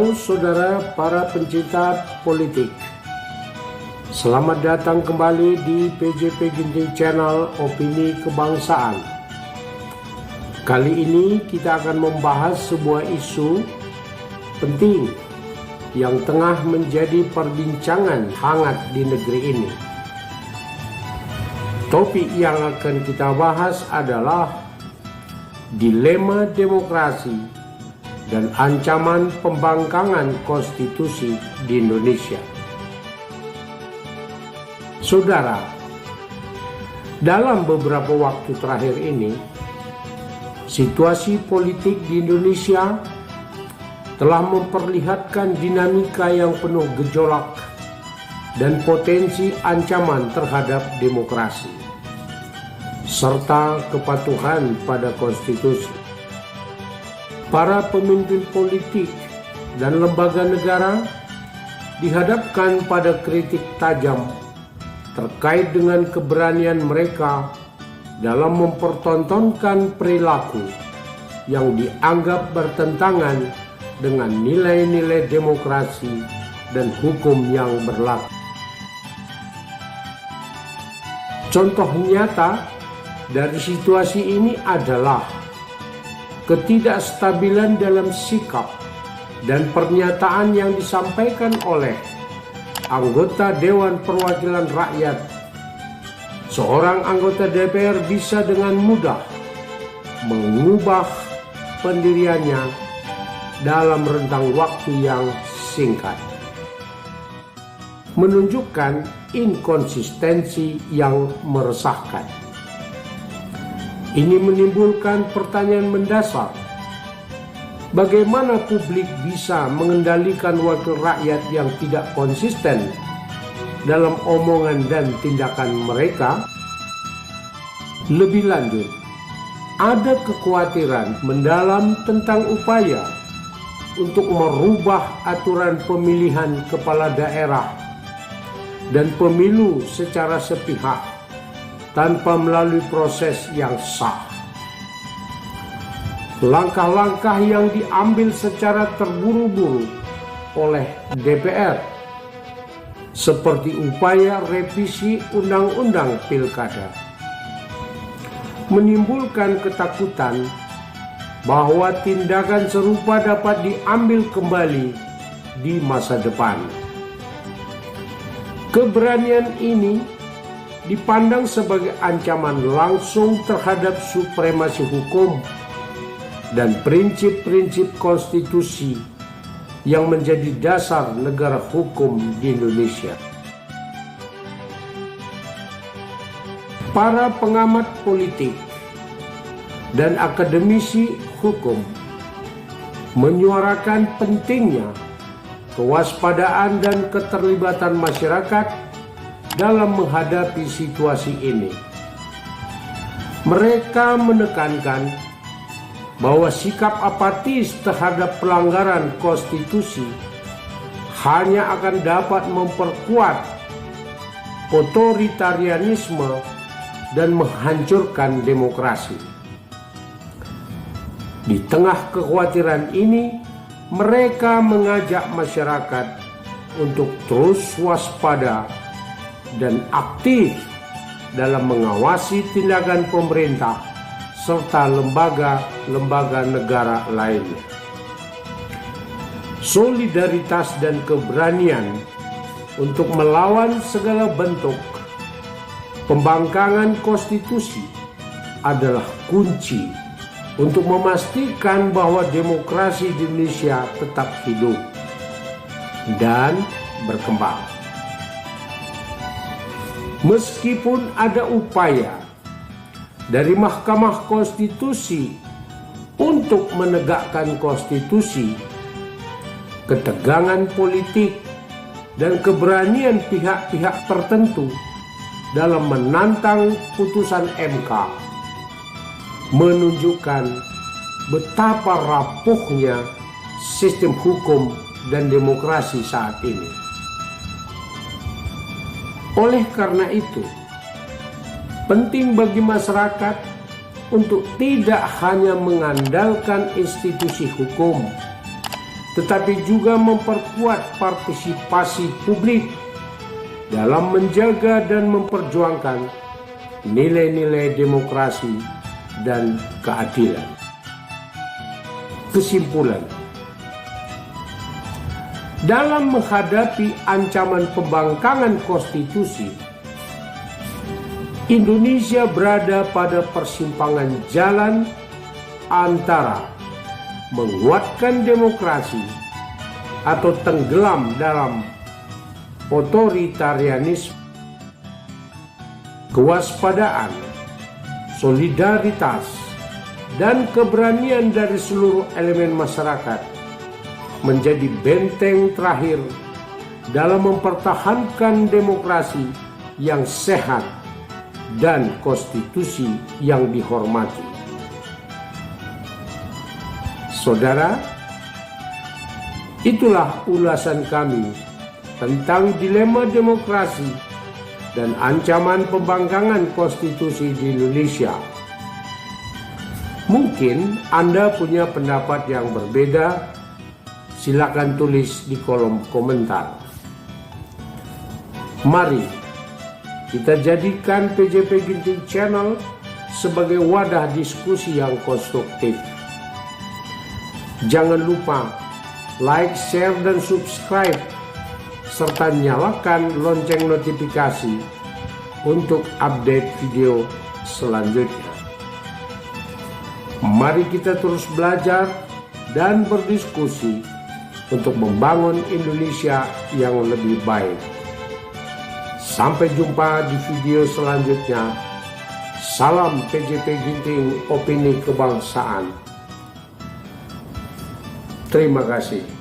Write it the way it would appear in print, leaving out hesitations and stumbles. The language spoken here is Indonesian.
Halo saudara para pencinta politik. Selamat datang kembali di PJP Ginting Channel Opini Kebangsaan. Kali ini kita akan membahas sebuah isu penting yang tengah menjadi perbincangan hangat di negeri ini. Topik yang akan kita bahas adalah dilema demokrasi dan ancaman pembangkangan konstitusi di Indonesia. Saudara, dalam beberapa waktu terakhir ini, situasi politik di Indonesia telah memperlihatkan dinamika yang penuh gejolak dan potensi ancaman terhadap demokrasi, serta kepatuhan pada konstitusi. Para pemimpin politik dan lembaga negara dihadapkan pada kritik tajam terkait dengan keberanian mereka dalam mempertontonkan perilaku yang dianggap bertentangan dengan nilai-nilai demokrasi dan hukum yang berlaku. Contoh nyata dari situasi ini adalah ketidakstabilan dalam sikap dan pernyataan yang disampaikan oleh anggota Dewan Perwakilan Rakyat. Seorang anggota DPR bisa dengan mudah mengubah pendiriannya dalam rentang waktu yang singkat, menunjukkan inkonsistensi yang meresahkan. Ini menimbulkan pertanyaan mendasar. Bagaimana publik bisa mengendalikan wakil rakyat yang tidak konsisten dalam omongan dan tindakan mereka? Lebih lanjut, ada kekhawatiran mendalam tentang upaya untuk merubah aturan pemilihan kepala daerah dan pemilu secara sepihak tanpa melalui proses yang sah. Langkah-langkah yang diambil secara terburu-buru oleh DPR, seperti upaya revisi Undang-Undang Pilkada, menimbulkan ketakutan bahwa tindakan serupa dapat diambil kembali di masa depan. Keberanian ini dipandang sebagai ancaman langsung terhadap supremasi hukum dan prinsip-prinsip konstitusi yang menjadi dasar negara hukum di Indonesia. Para pengamat politik dan akademisi hukum menyuarakan pentingnya kewaspadaan dan keterlibatan masyarakat dalam menghadapi situasi ini. Mereka menekankan bahwa sikap apatis terhadap pelanggaran konstitusi hanya akan dapat memperkuat otoritarianisme dan menghancurkan demokrasi. Di tengah kekhawatiran ini, mereka mengajak masyarakat untuk terus waspada dan aktif dalam mengawasi tindakan pemerintah serta lembaga-lembaga negara lainnya. Solidaritas dan keberanian untuk melawan segala bentuk pembangkangan konstitusi adalah kunci untuk memastikan bahwa demokrasi di Indonesia tetap hidup dan berkembang. Meskipun ada upaya dari Mahkamah Konstitusi untuk menegakkan konstitusi, ketegangan politik dan keberanian pihak-pihak tertentu dalam menantang putusan MK menunjukkan betapa rapuhnya sistem hukum dan demokrasi saat ini. Oleh karena itu, penting bagi masyarakat untuk tidak hanya mengandalkan institusi hukum, tetapi juga memperkuat partisipasi publik dalam menjaga dan memperjuangkan nilai-nilai demokrasi dan keadilan. Kesimpulan, dalam menghadapi ancaman pembangkangan konstitusi, Indonesia berada pada persimpangan jalan antara menguatkan demokrasi atau tenggelam dalam otoritarianisme. Kewaspadaan, solidaritas, dan keberanian dari seluruh elemen masyarakat menjadi benteng terakhir dalam mempertahankan demokrasi yang sehat dan konstitusi yang dihormati. Saudara, itulah ulasan kami tentang dilema demokrasi dan ancaman pembangkangan konstitusi di Indonesia. Mungkin Anda punya pendapat yang berbeda, silakan tulis di kolom komentar. Mari kita jadikan PJP Ginting Channel sebagai wadah diskusi yang konstruktif. Jangan lupa like, share, dan subscribe, serta nyalakan lonceng notifikasi untuk update video selanjutnya. Mari kita terus belajar dan berdiskusi untuk membangun Indonesia yang lebih baik. Sampai jumpa di video selanjutnya. Salam PJP Ginting, opini kebangsaan. Terima kasih.